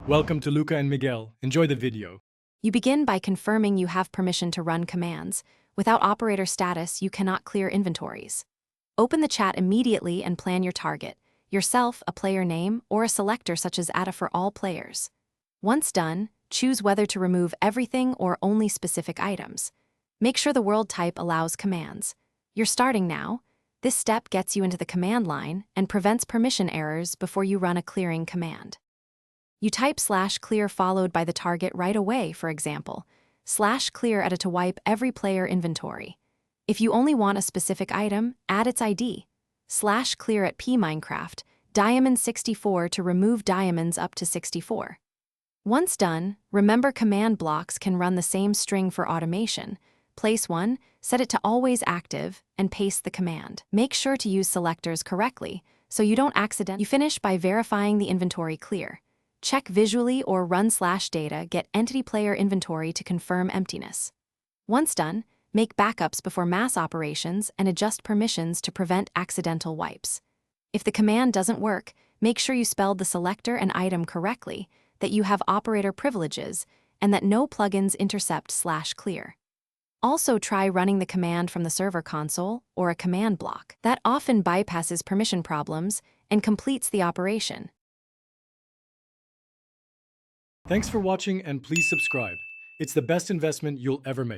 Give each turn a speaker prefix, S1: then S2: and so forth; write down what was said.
S1: Welcome to Luca and Miguel. Enjoy the video.
S2: You begin by confirming you have permission to run commands. Without operator status, you cannot clear inventories. Open the chat immediately and plan your target, yourself, a player name, or a selector such as Atta for all players. Once done, choose whether to remove everything or only specific items. Make sure the world type allows commands. You're starting now. This step gets you into the command line and prevents permission errors before you run a clearing command. You type /clear followed by the target right away, for example, /clear Atta to wipe every player inventory. If you only want a specific item, add its ID. /clear at P Minecraft, diamond 64 to remove diamonds up to 64. Once done, remember command blocks can run the same string for automation. Place one, set it to always active, and paste the command. Make sure to use selectors correctly, so you don't accidentally. You finish by verifying the inventory clear. Check visually or run /data get entity player inventory to confirm emptiness. Once done, make backups before mass operations and adjust permissions to prevent accidental wipes. If the command doesn't work, make sure you spelled the selector and item correctly, that you have operator privileges, and that no plugins intercept /clear. Also try running the command from the server console or a command block. That often bypasses permission problems and completes the operation.
S1: Thanks for watching and please subscribe. It's the best investment you'll ever make.